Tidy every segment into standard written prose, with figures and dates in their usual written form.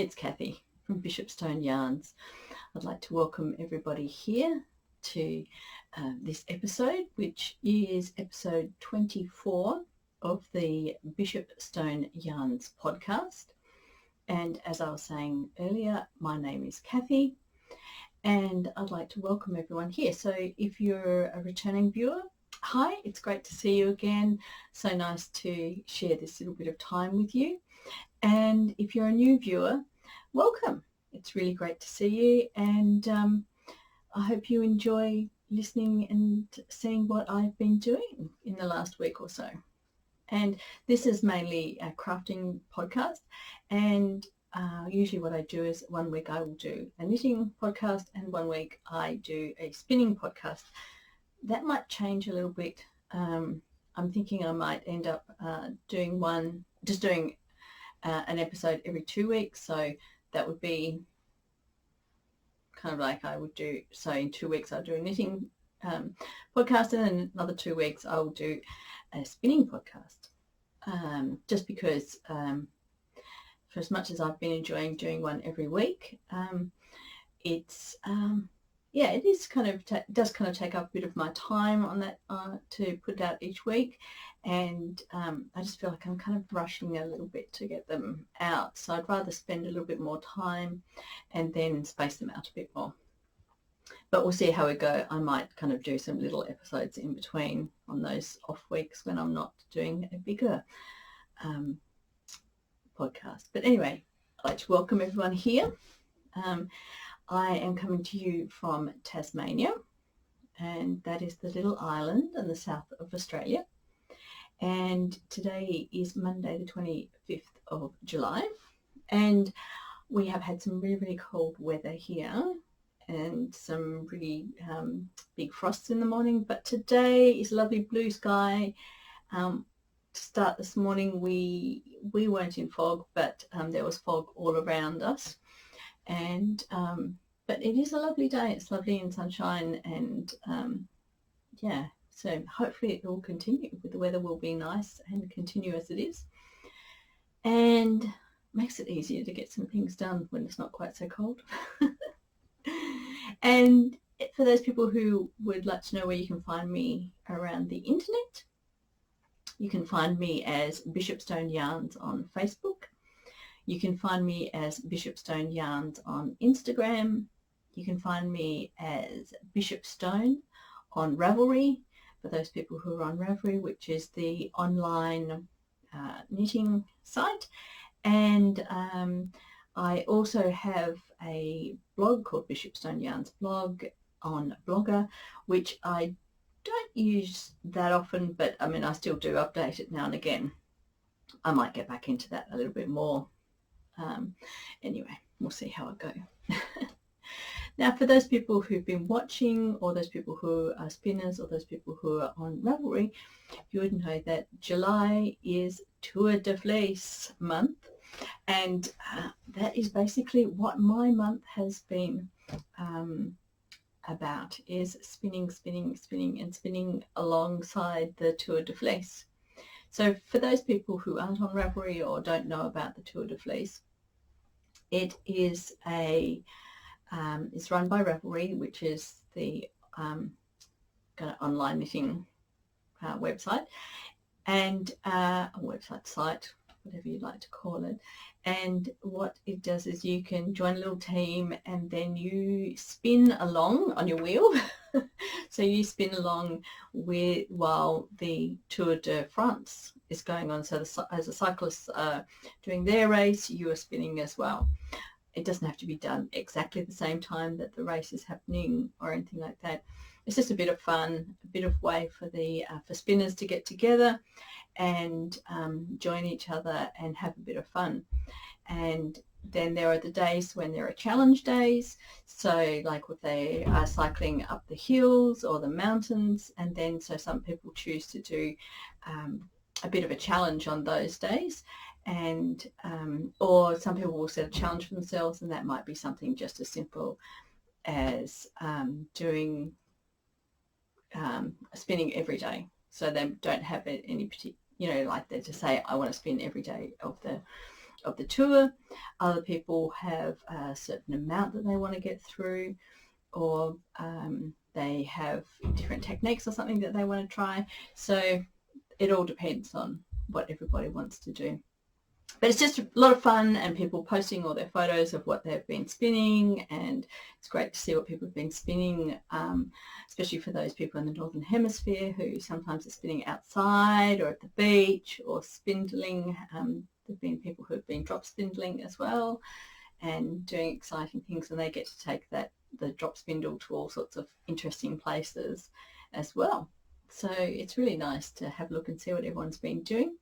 it's Kathy from Bishopstone Yarns. I'd like to welcome everybody here to this episode, which is episode 24 of the Bishopstone Yarns podcast. And as I was saying earlier, my name is Kathy, and I'd like to welcome everyone here. So if you're a returning viewer, hi, it's great to see you again. So nice to share this little bit of time with you. And if you're a new viewer, welcome. It's really great to see you, and I hope you enjoy listening and seeing what I've been doing in the last week or so. And this is mainly a crafting podcast, and usually what I do is 1 week I will do a knitting podcast and 1 week I do a spinning podcast. That might change a little bit. I'm thinking I might end up doing an episode every 2 weeks, so that would be kind of like I would do, so in 2 weeks I'll do a knitting podcast, and then another 2 weeks I'll do a spinning podcast, just because for as much as I've been enjoying doing one every week, it's it is kind of does kind of take up a bit of my time on that to put it out each week, and I just feel like I'm kind of rushing a little bit to get them out. So I'd rather spend a little bit more time and then space them out a bit more. But we'll see how we go. I might kind of do some little episodes in between on those off weeks when I'm not doing a bigger podcast. But anyway, I'd like to welcome everyone here. I am coming to you from Tasmania, and that is the little island in the south of Australia. And today is Monday the 25th of July, and we have had some really, really cold weather here and some really big frosts in the morning. But today is lovely blue sky. To start this morning, we weren't in fog, but there was fog all around us. And but it is a lovely day. It's lovely in sunshine, and so hopefully it will continue. The weather will be nice and continue as it is, and makes it easier to get some things done when it's not quite so cold. And for those people who would like to know where you can find me around the internet, you can find me as Bishopstone Yarns on Facebook. You can find me as Bishopstone Yarns on Instagram. You can find me as Bishopstone on Ravelry, for those people who are on Ravelry, which is the online knitting site. And I also have a blog called Bishopstone Yarns blog on Blogger, which I don't use that often, but I mean I still do update it now and again. I might get back into that a little bit more. Anyway, we'll see how I go. Now, for those people who've been watching, or those people who are spinners, or those people who are on Ravelry, you would know that July is Tour de Fleece month, and that is basically what my month has been about, is spinning alongside the Tour de Fleece. So for those people who aren't on Ravelry or don't know about the Tour de Fleece, it is it's run by Ravelry, which is the kind of online knitting website, and a website site, whatever you'd like to call it. And what it does is you can join a little team, and then you spin along on your wheel. So you spin along while the Tour de France is going on. So as the cyclists are doing their race, you are spinning as well. It doesn't have to be done exactly the same time that the race is happening or anything like that. It's just a bit of fun, a bit of way for for spinners to get together and join each other and have a bit of fun. And then there are the days when there are challenge days, so like if they are cycling up the hills or the mountains, and then so some people choose to do a bit of a challenge on those days, and or some people will set a challenge for themselves, and that might be something just as simple as doing spinning every day. So they don't have any particular, like they just say, I want to spin every day of the tour. Other people have a certain amount that they want to get through, or they have different techniques or something that they want to try. So it all depends on what everybody wants to do. But it's just a lot of fun, and people posting all their photos of what they've been spinning, and it's great to see what people have been spinning, especially for those people in the Northern Hemisphere who sometimes are spinning outside or at the beach or spindling. There have been people who have been drop spindling as well and doing exciting things, and they get to take the drop spindle to all sorts of interesting places as well. So it's really nice to have a look and see what everyone's been doing.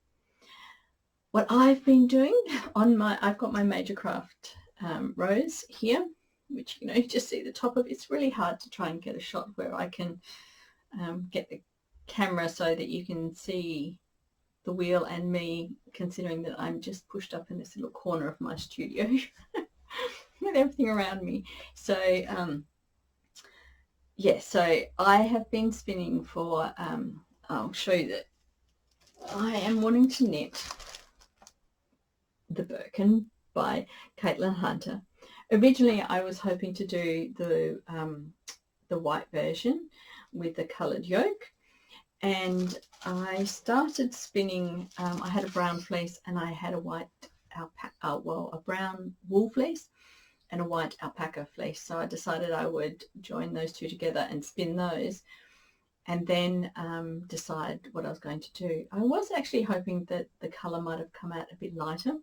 What I've been doing I've got my Major Craft rose here, which, you know, you just see the top of. It's really hard to try and get a shot where I can get the camera so that you can see the wheel and me, considering that I'm just pushed up in this little corner of my studio with everything around me. So yeah, so I have been spinning for, I'll show you that I am wanting to knit the Birkin by Caitlin Hunter. Originally I was hoping to do the white version with the coloured yoke, and I started spinning. I had a brown fleece and I had a white a brown wool fleece and a white alpaca fleece, so I decided I would join those two together and spin those, and then decide what I was going to do. I was actually hoping that the colour might have come out a bit lighter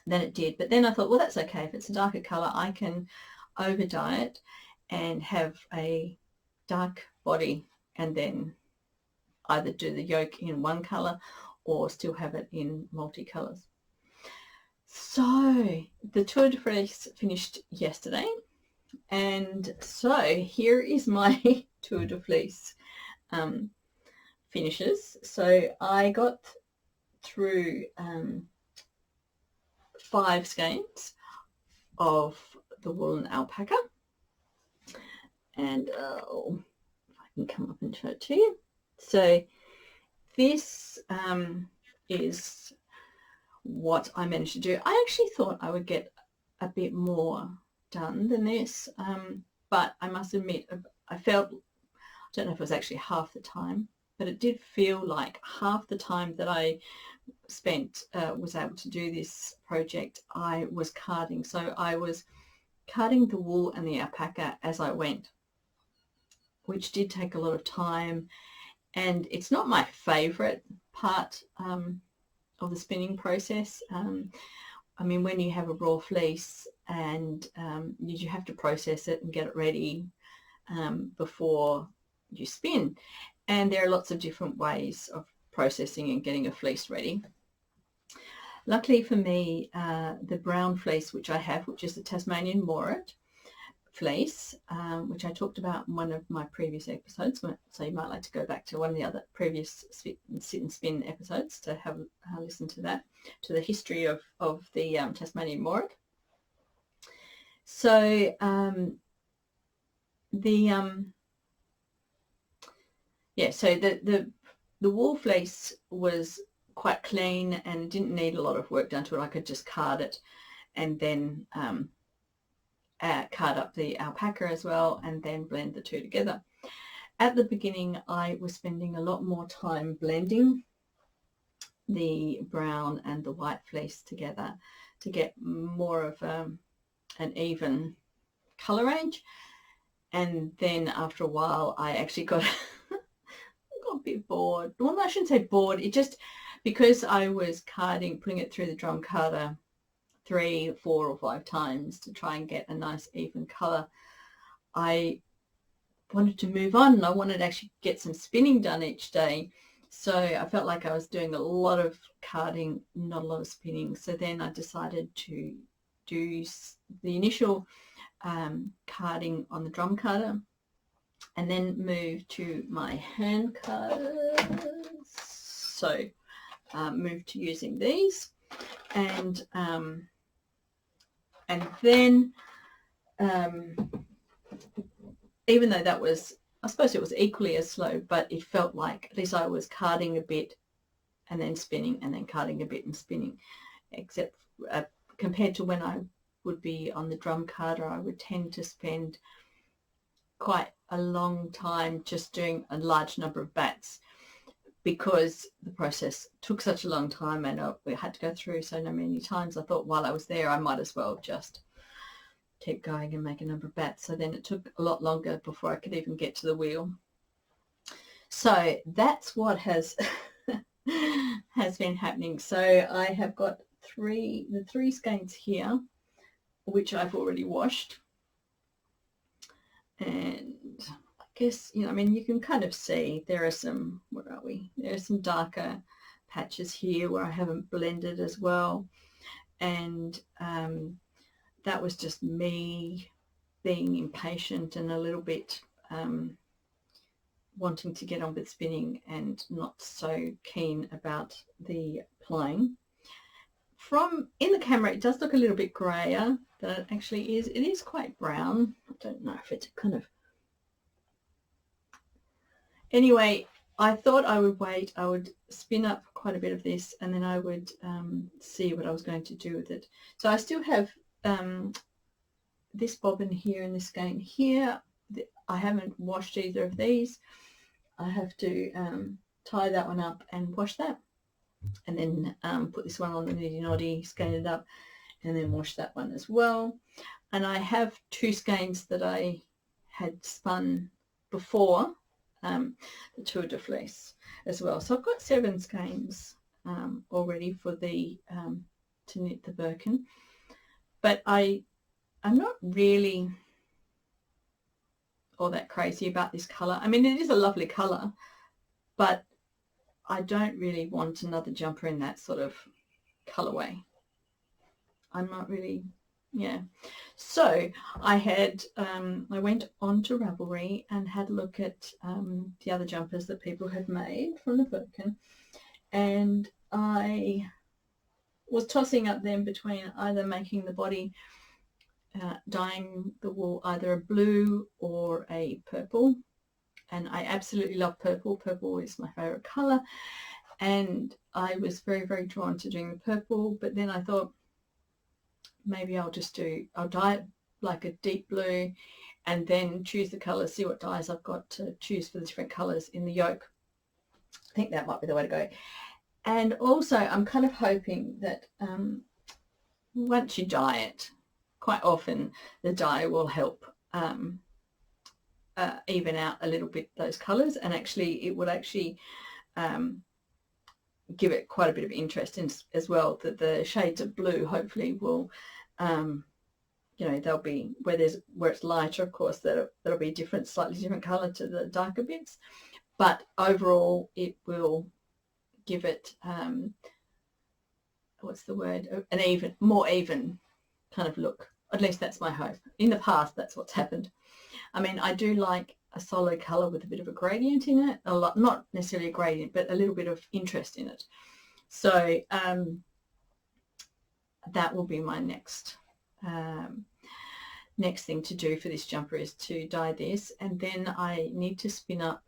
than it did, but then I thought, well, that's okay. If it's a darker colour, I can over dye it and have a dark body, and then either do the yoke in one colour or still have it in multicolours. So the Tour de Fleece finished yesterday, and so here is my Tour de Fleece finishes. So I got through 5 skeins of the woolen alpaca, and if I can come up and show it to you. So this is what I managed to do. I actually thought I would get a bit more done than this, but I must admit, I don't know if it was actually half the time, but it did feel like half the time that I spent was able to do this project, I was carding. So I was carding the wool and the alpaca as I went, which did take a lot of time, and it's not my favourite part of the spinning process. I mean, when you have a raw fleece and you have to process it and get it ready before you spin, and there are lots of different ways of processing and getting a fleece ready. Luckily for me, the brown fleece which I have, which is the Tasmanian Morat fleece, which I talked about in one of my previous episodes, so you might like to go back to one of the other previous sit and spin episodes to have a listen to that, to the history of the Tasmanian Morat. So yeah, so the wool fleece was quite clean and didn't need a lot of work done to it. I could just card it and then card up the alpaca as well, and then blend the two together. At the beginning, I was spending a lot more time blending the brown and the white fleece together to get more of an even colour range. And then after a while, I actually got a bit bored. Well, I shouldn't say bored. It just, because I was carding, putting it through the drum carder 3, 4 or 5 times to try and get a nice even colour, I wanted to move on, and I wanted to actually get some spinning done each day. So I felt like I was doing a lot of carding, not a lot of spinning. So then I decided to do the initial carding on the drum carder, and then move to my hand carders. So move to using these, and then even though that was, I suppose it was equally as slow, but it felt like at least I was carding a bit and then spinning and then carding a bit and spinning, except compared to when I would be on the drum carder, I would tend to spend quite a long time just doing a large number of bats, because the process took such a long time and we had to go through so many times. I thought while I was there I might as well just keep going and make a number of bats. So then it took a lot longer before I could even get to the wheel. So that's what has has been happening. So I have got the three skeins here, which I've already washed. And I guess, I mean, you can kind of see there are some, where are we? There are some darker patches here where I haven't blended as well. And that was just me being impatient and a little bit wanting to get on with spinning and not so keen about the playing. From in the camera it does look a little bit grayer than it actually is. It is quite brown. I don't know if it's kind of... Anyway, I thought I would wait. I would spin up quite a bit of this and then I would see what I was going to do with it. So I still have this bobbin here and this skein here. I haven't washed either of these. I have to tie that one up and wash that, and then put this one on the niddy noddy, skein it up, and then wash that one as well. And I have two skeins that I had spun before the Tour de Fleece as well. So I've got 7 skeins already for the to knit the Birkin, but I'm not really all that crazy about this colour. I mean, it is a lovely colour, but I don't really want another jumper in that sort of colourway. I'm not really, yeah. So I had, I went on to Ravelry and had a look at the other jumpers that people had made from the Birkin, and I was tossing up them between either making the body, dyeing the wool either a blue or a purple, and I absolutely love purple. Purple is my favourite colour, and I was very, very drawn to doing the purple, but then I thought maybe I'll dye it like a deep blue and then choose the colours, see what dyes I've got to choose for the different colours in the yoke. I think that might be the way to go. And also I'm kind of hoping that once you dye it, quite often the dye will help even out a little bit those colours, and actually it would actually give it quite a bit of interest in as well, that the shades of blue hopefully will they'll be where it's lighter, of course, that'll be different, slightly different colour to the darker bits, but overall it will give it what's the word, an more even kind of look. At least that's my hope. In the past, that's what's happened. I mean, I do like a solid colour with a bit of a gradient in it. Not necessarily a gradient, but a little bit of interest in it. So that will be my next thing to do for this jumper, is to dye this, and then I need to spin up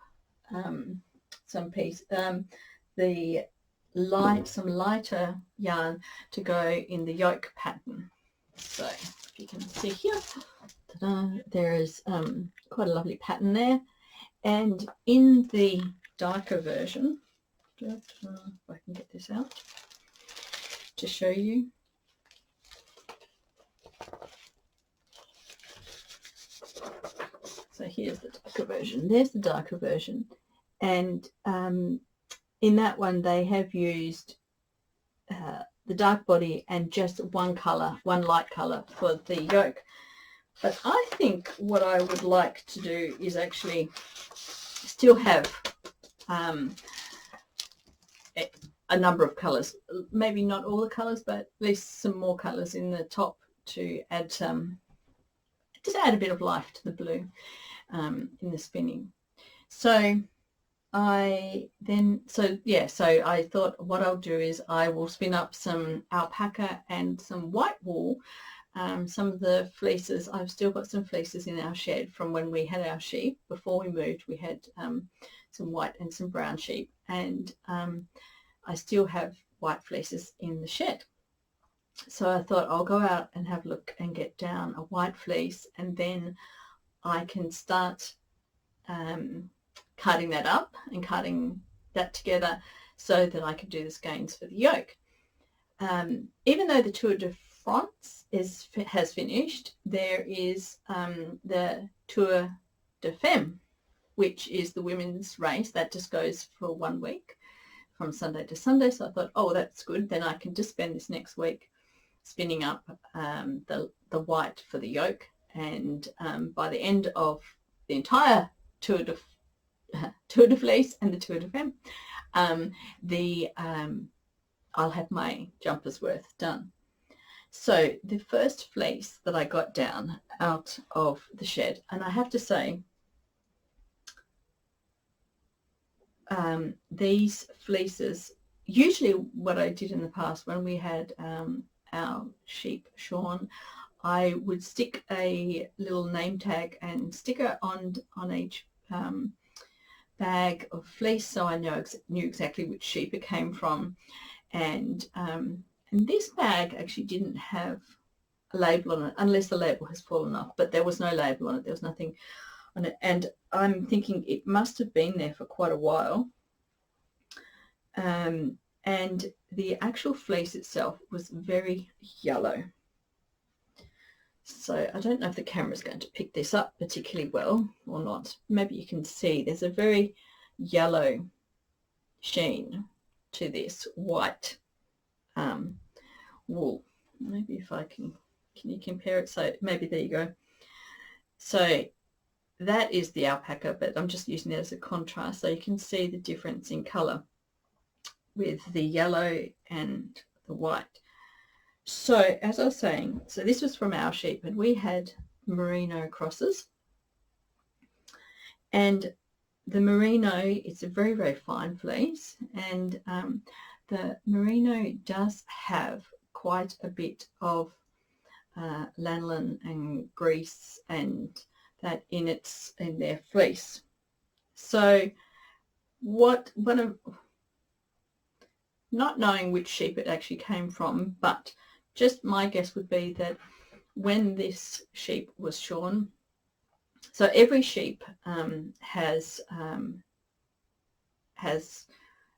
some lighter yarn to go in the yoke pattern. So if you can see here, there is quite a lovely pattern there, and in the darker version, if I can get this out to show you, so here's the darker version, there's the darker version, and in that one they have used the dark body and just one light colour for the yoke. But I think what I would like to do is actually still have a number of colours, maybe not all the colours, but at least some more colours in the top to add just add a bit of life to the blue in the spinning. So I thought what I'll do is I will spin up some alpaca and some white wool. Some of the fleeces, I've still got some fleeces in our shed from when we had our sheep. Before we moved, we had some white and some brown sheep, and I still have white fleeces in the shed. So I thought I'll go out and have a look and get down a white fleece, and then I can start cutting that up and cutting that together so that I can do the skeins for the yoke. Even though the Tour de France has finished, there is the Tour de Femme, which is the women's race that just goes for 1 week from Sunday to Sunday. So I thought, oh, that's good. Then I can just spend this next week spinning up the white for the yoke, and by the end of the entire Tour de Fleece and the Tour de Femme, I'll have my jumper's worth done. So the first fleece that I got down out of the shed, and I have to say, these fleeces, usually what I did in the past when we had our sheep shorn, I would stick a little name tag and sticker on each bag of fleece, so I knew exactly which sheep it came from. And this bag actually didn't have a label on it, unless the label has fallen off, but there was no label on it. There was nothing on it, and I'm thinking it must have been there for quite a while. And the actual fleece itself was very yellow. So I don't know if the camera is going to pick this up particularly well or not. Maybe you can see there's a very yellow sheen to this white wool. Maybe if I can you compare it? So maybe there you go. So that is the alpaca, but I'm just using it as a contrast, so you can see the difference in colour with the yellow and the white. So as I was saying, so this was from our sheep, and we had merino crosses, and the merino, it's a very, very fine fleece, and the merino does have quite a bit of lanolin and grease and that in their fleece. So not knowing which sheep it actually came from, but just my guess would be that when this sheep was shorn, so every sheep has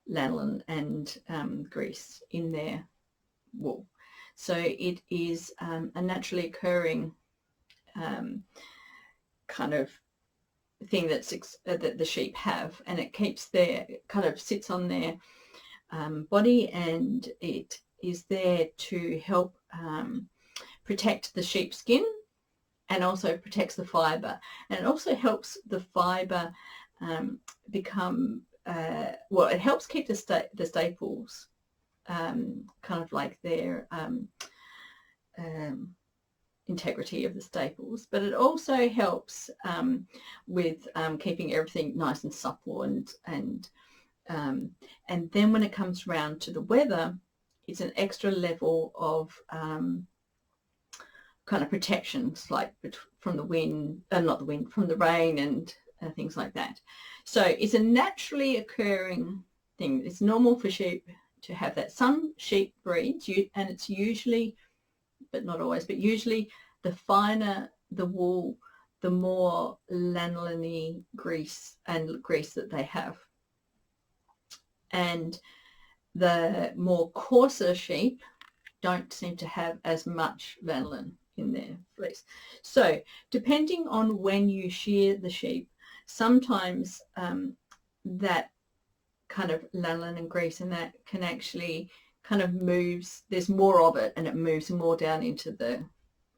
lanolin and grease in their wool. So it is a naturally occurring kind of thing that the sheep have, and it kind of sits on their body, and it is there to help protect the sheep skin, and also protects the fibre, and it also helps the fibre become well, it helps keep the staples kind of like their integrity of the staples, but it also helps with keeping everything nice and supple, and then when it comes around to the weather, it's an extra level of kind of protections, like from the wind, from the rain and things like that. So it's a naturally occurring thing. It's normal for sheep to have that. Some sheep breeds, and it's usually, but not always, but usually the finer the wool, the more lanolin-y grease that they have. And the more coarser sheep don't seem to have as much lanolin in their fleece. So depending on when you shear the sheep, sometimes that kind of lanolin and grease and that can actually kind of moves, there's more of it, and it moves more down into the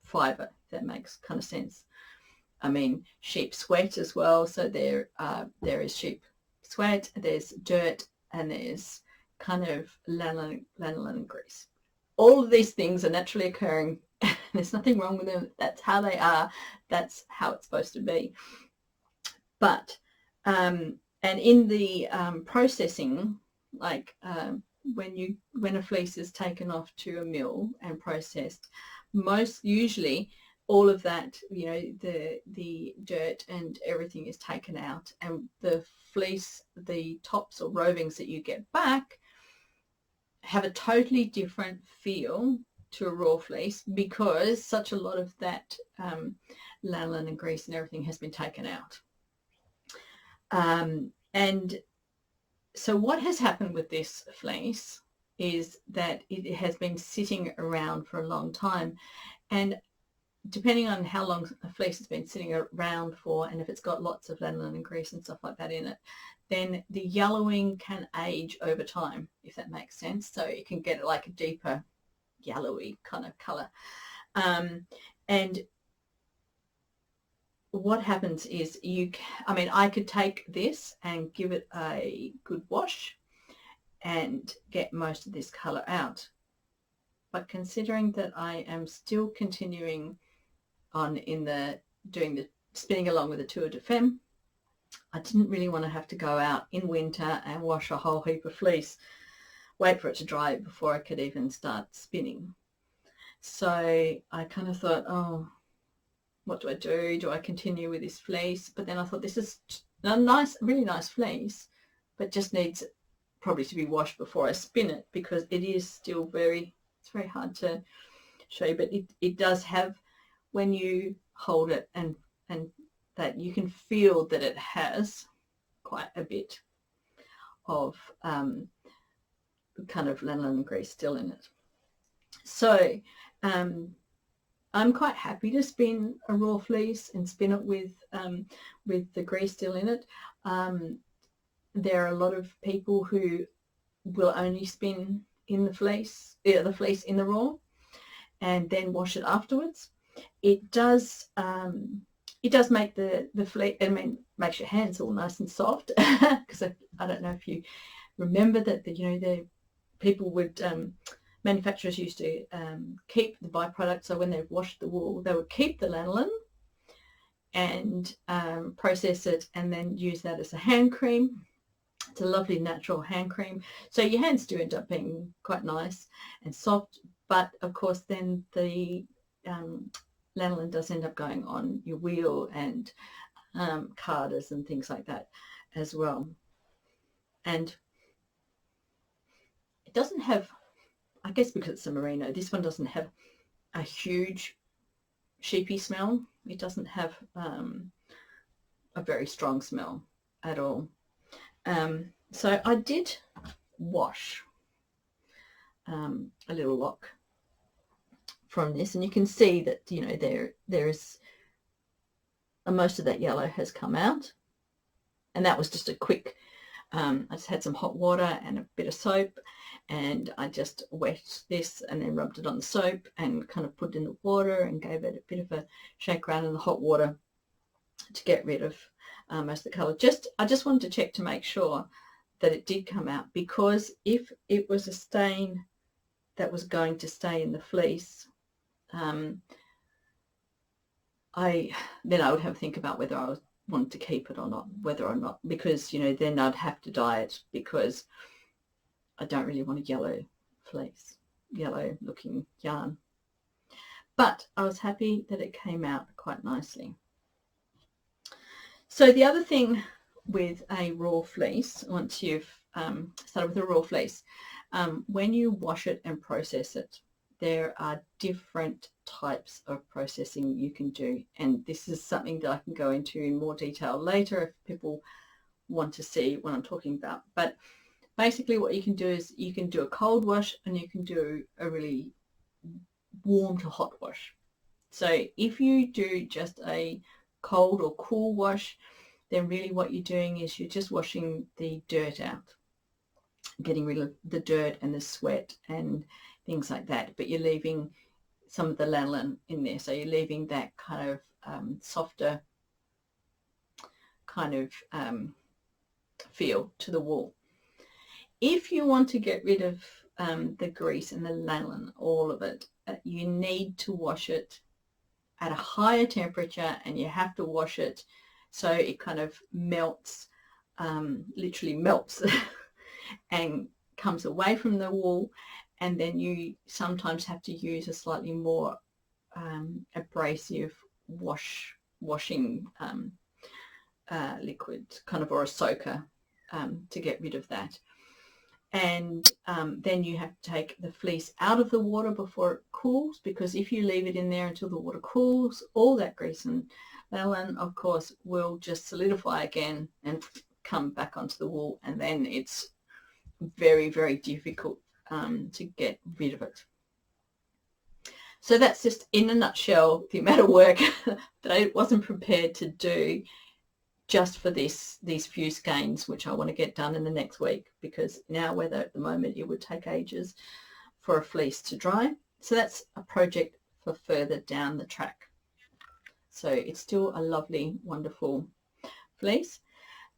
fibre, if that makes kind of sense. I mean, sheep sweat as well, so there is sheep sweat, there's dirt, and there's kind of lanolin and grease. All of these things are naturally occurring. There's nothing wrong with them. That's how they are. That's how it's supposed to be. But and in the processing, like when a fleece is taken off to a mill and processed, usually all of that, you know, the dirt and everything is taken out, and the fleece, the tops or rovings that you get back have a totally different feel to a raw fleece because such a lot of that lanolin and grease and everything has been taken out. And so what has happened with this fleece is that it has been sitting around for a long time, and depending on how long a fleece has been sitting around for, and if it's got lots of lanolin and grease and stuff like that in it, then the yellowing can age over time, if that makes sense. So it can get like a deeper yellowy kind of color. And what happens is I could take this and give it a good wash and get most of this color out. But considering that I am still continuing on doing the spinning along with the Tour de Femme, I didn't really want to have to go out in winter and wash a whole heap of fleece, wait for it to dry before I could even start spinning. So I kind of thought, oh, what do I do? Do I continue with this fleece? But then I thought, this is a nice, really nice fleece, but just needs probably to be washed before I spin it, because it is still it's very hard to show you, but it does have, when you hold it and that you can feel that it has quite a bit of kind of lanolin and grease still in it. So I'm quite happy to spin a raw fleece and spin it with the grease still in it. There are a lot of people who will only spin in the fleece in the raw and then wash it afterwards. It does make the fleece, makes your hands all nice and soft, because I don't know if you remember that the people would manufacturers used to keep the byproduct. So when they've washed the wool, they would keep the lanolin and process it and then use that as a hand cream. It's a lovely natural hand cream. So your hands do end up being quite nice and soft, but of course then the lanolin does end up going on your wheel and carders and things like that as well. And it doesn't have, I guess because it's a merino, this one doesn't have a huge sheepy smell. It doesn't have a very strong smell at all. So I did wash a little lock from this, and you can see that there is most of that yellow has come out, and that was just a quick I just had some hot water and a bit of soap, and I just wet this and then rubbed it on the soap and kind of put it in the water and gave it a bit of a shake around in the hot water to get rid of most of the colour. I just wanted to check to make sure that it did come out, because if it was a stain that was going to stay in the fleece, then I would have to think about whether I wanted to keep it or not, because then I'd have to dye it, because I don't really want a yellow fleece, yellow looking yarn. But I was happy that it came out quite nicely. So the other thing with a raw fleece, once you've started with a raw fleece, when you wash it and process it, there are different types of processing you can do, and this is something that I can go into in more detail later if people want to see what I'm talking about. But basically what you can do is you can do a cold wash and you can do a really warm to hot wash. So if you do just a cold or cool wash, then really what you're doing is you're just washing the dirt out, getting rid of the dirt and the sweat and things like that, but you're leaving some of the lanolin in there, so you're leaving that kind of softer kind of feel to the wool. If you want to get rid of the grease and the lanolin, all of it, you need to wash it at a higher temperature, and you have to wash it so it kind of melts, literally melts and comes away from the wool. And then you sometimes have to use a slightly more abrasive washing liquid, kind of, or a soaker, to get rid of that. and then you have to take the fleece out of the water before it cools, because if you leave it in there until the water cools, all that grease and lanolin, of course, will just solidify again and come back onto the wool, and then it's very, very difficult to get rid of it. So that's just in a nutshell the amount of work that I wasn't prepared to do just for these few skeins, which I want to get done in the next week, because in our weather at the moment it would take ages for a fleece to dry. So that's a project for further down the track. So it's still a lovely, wonderful fleece.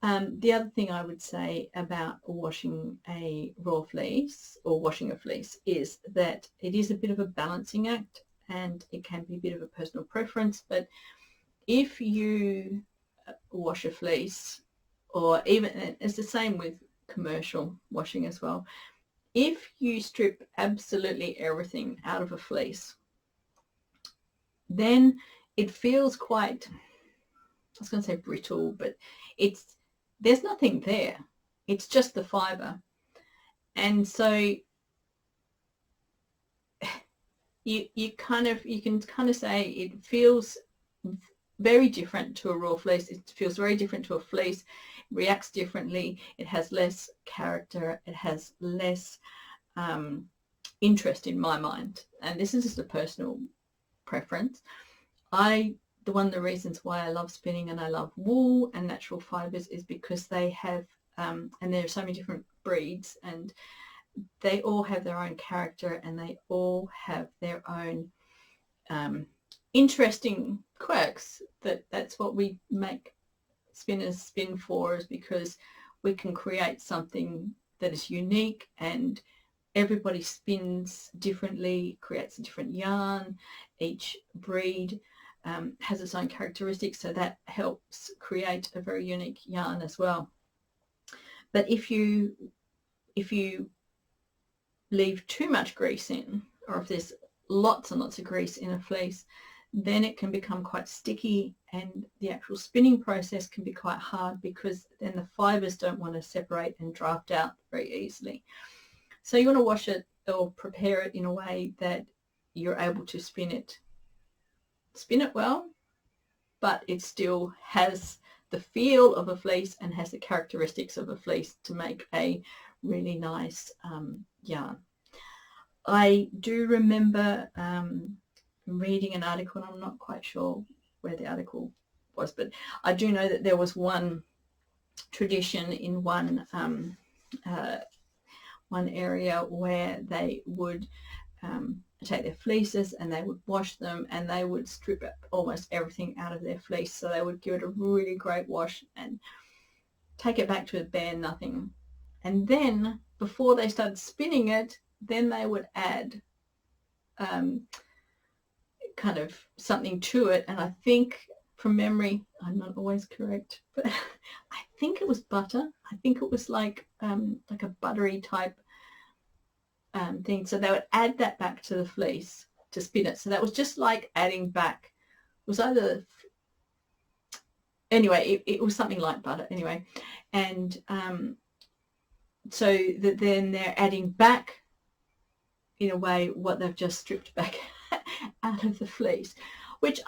The other thing I would say about washing a raw fleece or washing a fleece is that it is a bit of a balancing act, and it can be a bit of a personal preference. But if you wash a fleece, or even it's the same with commercial washing as well, if you strip absolutely everything out of a fleece, then it feels quite, I was going to say brittle, but there's nothing there. It's just the fiber. And so you can kind of say it feels very different to a raw fleece. It feels very different to a fleece. It reacts differently. It has less character. It has less interest in my mind. And this is just a personal preference. One of the reasons why I love spinning and I love wool and natural fibers is because they have, and there are so many different breeds, and they all have their own character, and they all have their own interesting quirks. That's what we make spinners spin for, is because we can create something that is unique, and everybody spins differently, creates a different yarn. Each breed has its own characteristics, so that helps create a very unique yarn as well. But if you leave too much grease in, or if there's lots and lots of grease in a fleece, then it can become quite sticky, and the actual spinning process can be quite hard, because then the fibers don't want to separate and draft out very easily. So you want to wash it or prepare it in a way that you're able to spin it well, but it still has the feel of a fleece and has the characteristics of a fleece to make a really nice yarn. I do remember reading an article, and I'm not quite sure where the article was, but I do know that there was one tradition in one area where they would take their fleeces and they would wash them, and they would strip almost everything out of their fleece. So they would give it a really great wash and take it back to a bare nothing. And then before they started spinning it, then they would add kind of something to it. And I think, from memory, I'm not always correct, but I think it was butter. I think it was like a buttery type thing. So they would add that back to the fleece to spin it. So that was just like adding back, it was either, anyway, it was something like butter anyway. And so that then they're adding back, in a way, what they've just stripped back out of the fleece, which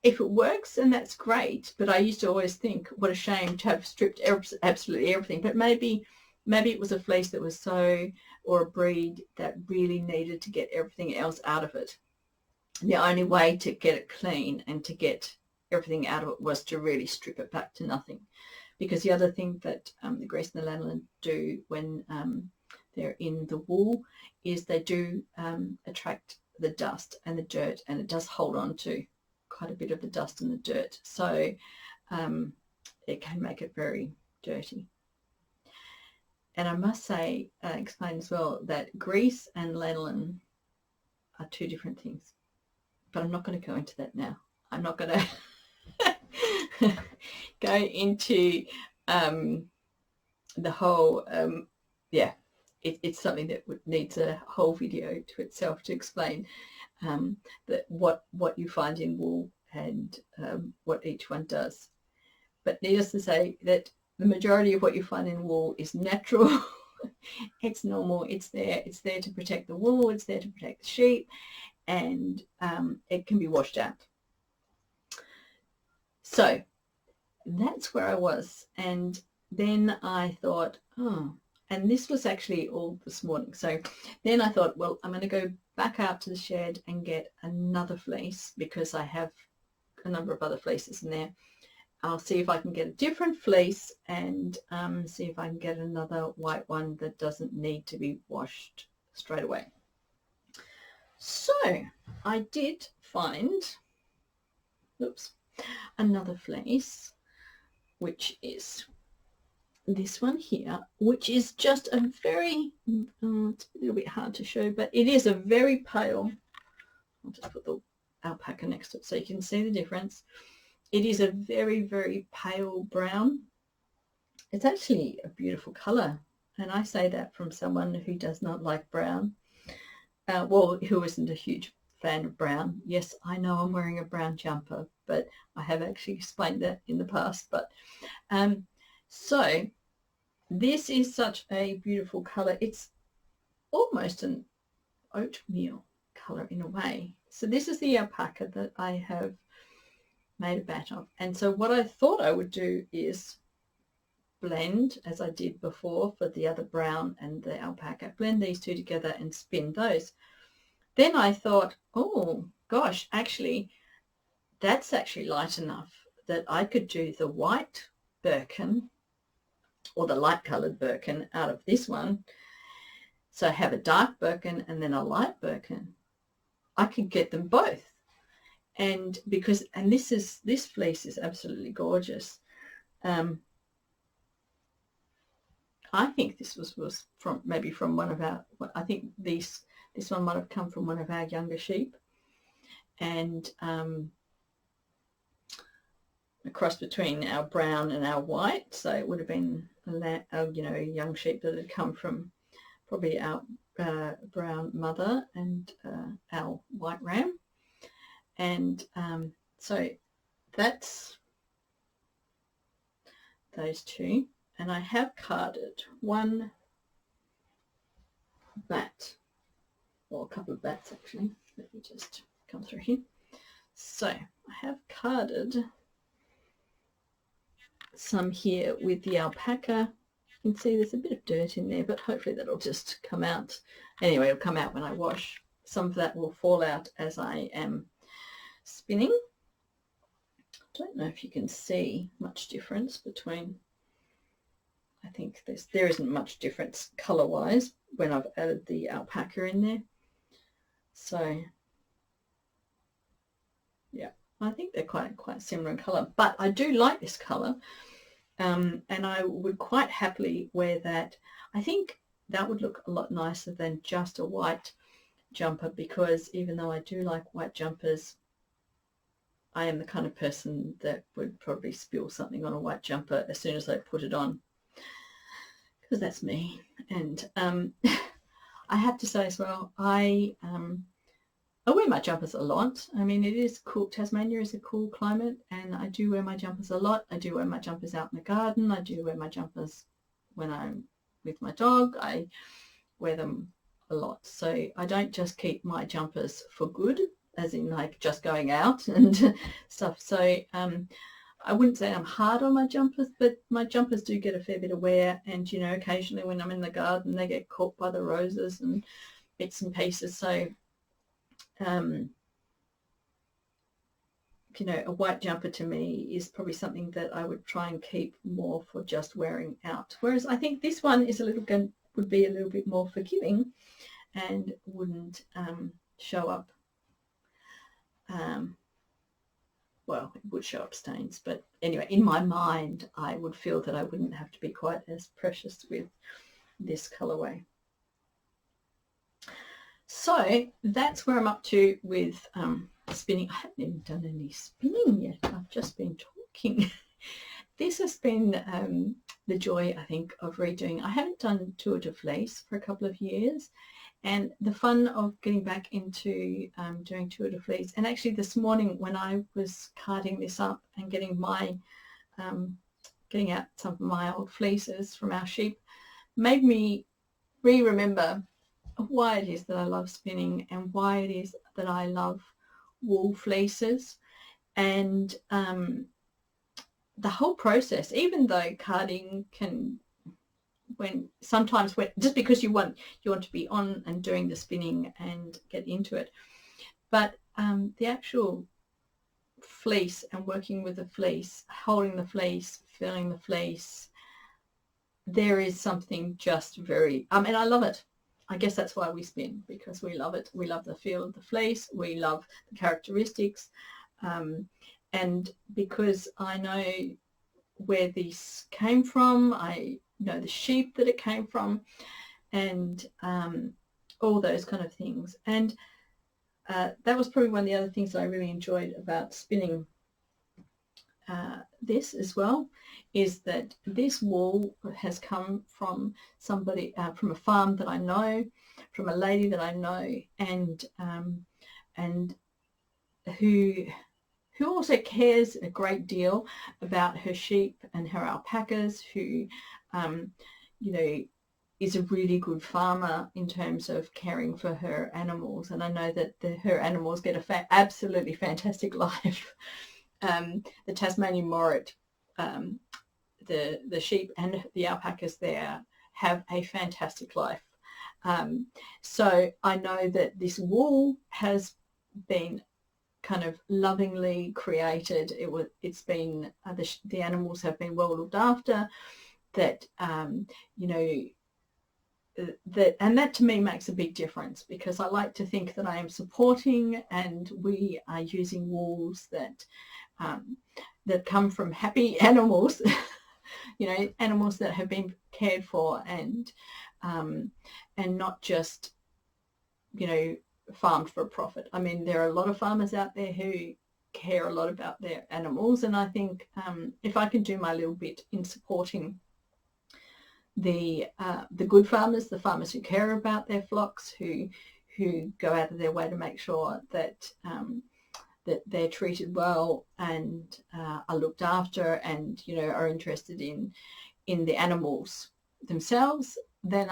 if it works, and that's great. But I used to always think, what a shame to have stripped absolutely everything. But maybe it was a fleece that was or a breed that really needed to get everything else out of it. The only way to get it clean and to get everything out of it was to really strip it back to nothing. Because the other thing that the grease and the lanolin do when they're in the wool is they do attract the dust and the dirt, and it does hold on to quite a bit of the dust and the dirt. So it can make it very dirty. And I must say, explain as well, that grease and lanolin are two different things. But I'm not going to go into that now. I'm not going to go into the whole, it's something that needs a whole video to itself to explain that what you find in wool and what each one does. But needless to say that the majority of what you find in wool is natural It's normal. It's there. It's there to protect the wool. It's there to protect the sheep, and it can be washed out. So that's where I was. And then I thought, oh, and this was actually all this morning. So then I thought, well, I'm going to go back out to the shed and get another fleece because I have a number of other fleeces in there. I'll see if I can get a different fleece and see if I can get another white one that doesn't need to be washed straight away. So I did find, oops, another fleece, which is this one here, which is just a very, it's a little bit hard to show, but it is a very pale, I'll just put the alpaca next to it so you can see the difference. It is a very, very pale brown. It's actually a beautiful colour, and I say that from someone who does not like brown, well, who isn't a huge fan of brown. Yes, I know I'm wearing a brown jumper, but I have actually explained that in the past. But so this is such a beautiful colour. It's almost an oatmeal colour in a way. So this is the alpaca that I have made a batch of. And so what I thought I would do is blend, as I did before for the other brown and the alpaca, blend these two together and spin those. Then I thought, oh gosh, actually that's actually light enough that I could do the white birkin or the light coloured birkin out of this one. So I have a dark birkin and then a light birkin. I could get them both. And because, and this fleece is absolutely gorgeous. I think this was from maybe from one of our, I think this one might have come from one of our younger sheep, and a cross between our brown and our white. So it would have been a young sheep that had come from probably our brown mother and our white ram. And so that's those two. And I have carded one bat, or a couple of bats actually. Let me just come through here. So I have carded some here with the alpaca. You can see there's a bit of dirt in there, but hopefully that'll just come out. Anyway, it'll come out when I wash. Some of that will fall out as I am spinning. I don't know if you can see much difference between, I think there isn't much difference colour wise when I've added the alpaca in there. So yeah, I think they're quite similar in colour, but I do like this colour, and I would quite happily wear that. I think that would look a lot nicer than just a white jumper, because even though I do like white jumpers, I am the kind of person that would probably spill something on a white jumper as soon as I put it on, because that's me. And I have to say as well, I wear my jumpers a lot. I mean, it is cool. Tasmania is a cool climate, and I do wear my jumpers a lot. I do wear my jumpers out in the garden. I do wear my jumpers when I'm with my dog. I wear them a lot. So I don't just keep my jumpers for good, as in like just going out and stuff. So I wouldn't say I'm hard on my jumpers, but my jumpers do get a fair bit of wear, and occasionally when I'm in the garden they get caught by the roses and bits and pieces. So a white jumper to me is probably something that I would try and keep more for just wearing out, whereas I think this one is would be a little bit more forgiving and wouldn't show up. Well, it would show up stains, but anyway, in my mind I would feel that I wouldn't have to be quite as precious with this colourway. So that's where I'm up to with spinning. I haven't even done any spinning yet. I've just been talking. This has been the joy, I think, of redoing. I haven't done Tour de Fleece for a couple of years, and the fun of getting back into doing Tour de Fleece. And actually this morning when I was carding this up and getting out some of my old fleeces from our sheep, made me remember why it is that I love spinning and why it is that I love wool fleeces. And the whole process, even though carding can, sometimes just because you want to be on and doing the spinning and get into it, but the actual fleece and working with the fleece, holding the fleece, feeling the fleece, there is something just very, and I love it. I guess that's why we spin, because we love it. We love the feel of the fleece. We love the characteristics. And because I know where this came from, I know the sheep that it came from, and all those kind of things. And that was probably one of the other things that I really enjoyed about spinning this as well, is that this wool has come from somebody, from a farm that I know, from a lady that I know, and who also cares a great deal about her sheep and her alpacas, who you know, is a really good farmer in terms of caring for her animals. And I know that her animals get a absolutely fantastic life. The Tasmanian Morit, the sheep and the alpacas there have a fantastic life. So I know that this wool has been kind of lovingly created. It's been the animals have been well looked after. That you know, that to me makes a big difference, because I like to think that I am supporting, and we are using wools that that come from happy animals, you know, animals that have been cared for, and not just, you know, farmed for a profit. I mean, there are a lot of farmers out there who care a lot about their animals, and I think if I can do my little bit in supporting the good farmers, the farmers who care about their flocks, who go out of their way to make sure that that they're treated well and are looked after, and, you know, are interested in the animals themselves, then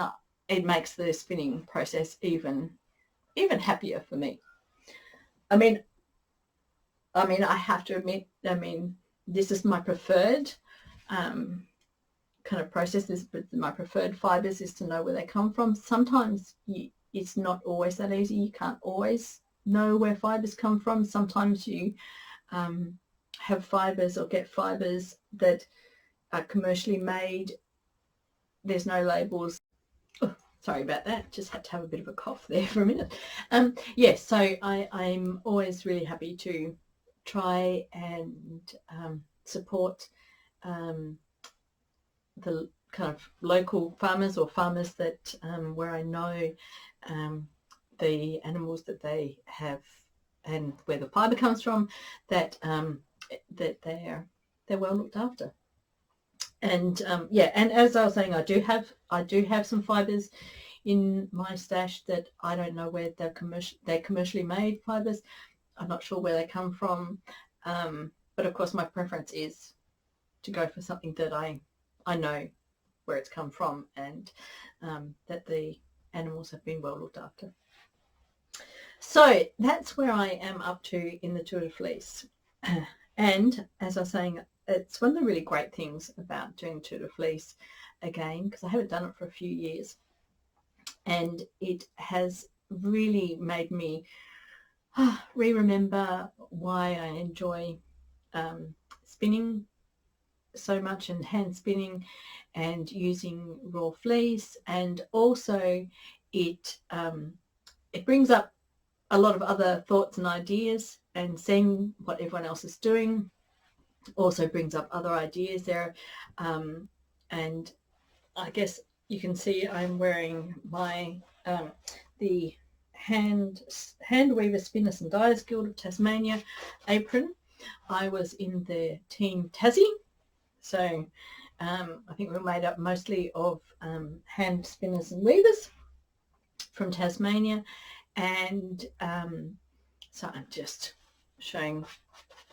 it makes the spinning process even happier for me. I mean, I have to admit, this is my preferred kind of process. My preferred fibres is to know where they come from. Sometimes it's not always that easy. You can't always know where fibres come from. Sometimes you have fibres or get fibres that are commercially made. There's no labels. Oh, sorry about that. Just had to have a bit of a cough there for a minute. Yes, so I'm always really happy to try and support the kind of local farmers, or farmers that where I know the animals that they have and where the fibre comes from, that that they're well looked after. And yeah, and as I was saying, I do have some fibres in my stash that I don't know where they're commercially made fibres. I'm not sure where they come from, but of course my preference is to go for something that I know where it's come from, and that the animals have been well looked after. So that's where I am up to in the Tour de Fleece. And as I was saying, it's one of the really great things about doing Tour de Fleece again, because I haven't done it for a few years, and it has really made me remember why I enjoy spinning so much, and hand spinning and using raw fleece. And also it brings up a lot of other thoughts and ideas, and seeing what everyone else is doing also brings up other ideas there. And I guess you can see I'm wearing my the Handweavers, Spinners and Dyers Guild of Tasmania apron. I was in the team Tassie, so I think we're made up mostly of hand spinners and weavers from Tasmania, and so I'm just showing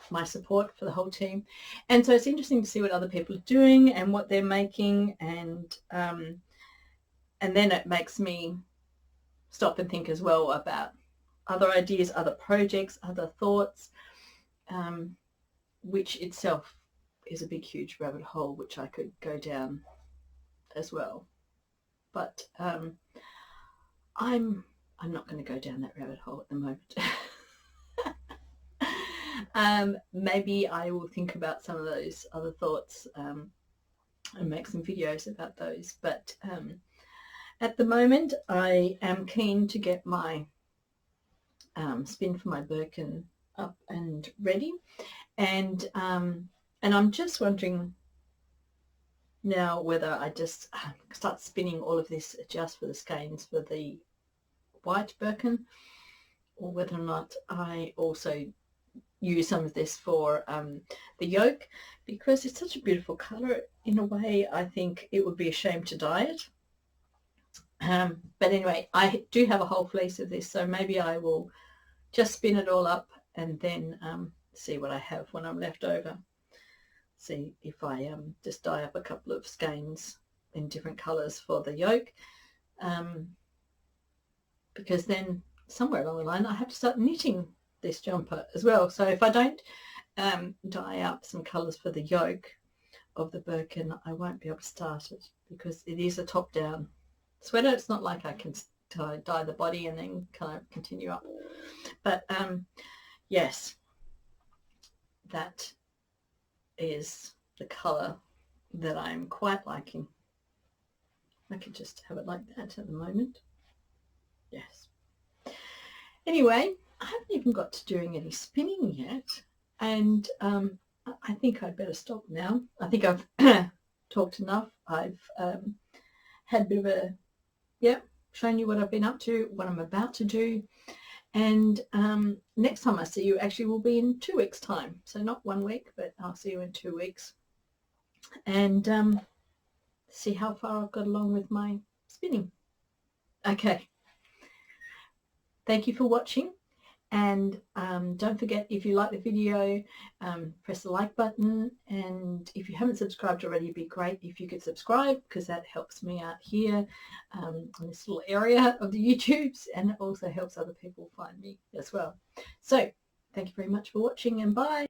my support for the whole team. And so it's interesting to see what other people are doing and what they're making, and and then it makes me stop and think as well about other ideas, other projects, other thoughts, which itself is a big, huge rabbit hole which I could go down as well. But I'm not going to go down that rabbit hole at the moment. Maybe I will think about some of those other thoughts and make some videos about those. But at the moment, I am keen to get my spin for my Birkin up and ready, and I'm just wondering now whether I just start spinning all of this just for the skeins for the white Birkin, or whether or not I also use some of this for the yoke, because it's such a beautiful colour. In a way, I think it would be a shame to dye it. But anyway, I do have a whole fleece of this, so maybe I will just spin it all up and then see what I have when I'm left over. See if I just dye up a couple of skeins in different colours for the yoke, because then somewhere along the line I have to start knitting this jumper as well. So if I don't dye up some colours for the yoke of the Birkin, I won't be able to start it, because it is a top-down sweater. It's not like I can dye the body and then kind of continue up. But yes, that is the colour that I'm quite liking. I could just have it like that at the moment. Yes. Anyway, I haven't even got to doing any spinning yet, and I think I'd better stop now. I think I've talked enough. I've had a bit of a, shown you what I've been up to, what I'm about to do, and next time I see you actually will be in 2 weeks' time. So not 1 week, but I'll see you in 2 weeks, and see how far I've got along with my spinning. Okay. Thank you for watching, and don't forget, if you like the video, press the like button, and if you haven't subscribed already, it'd be great if you could subscribe, because that helps me out here in this little area of the YouTubes, and it also helps other people find me as well. So thank you very much for watching, and bye.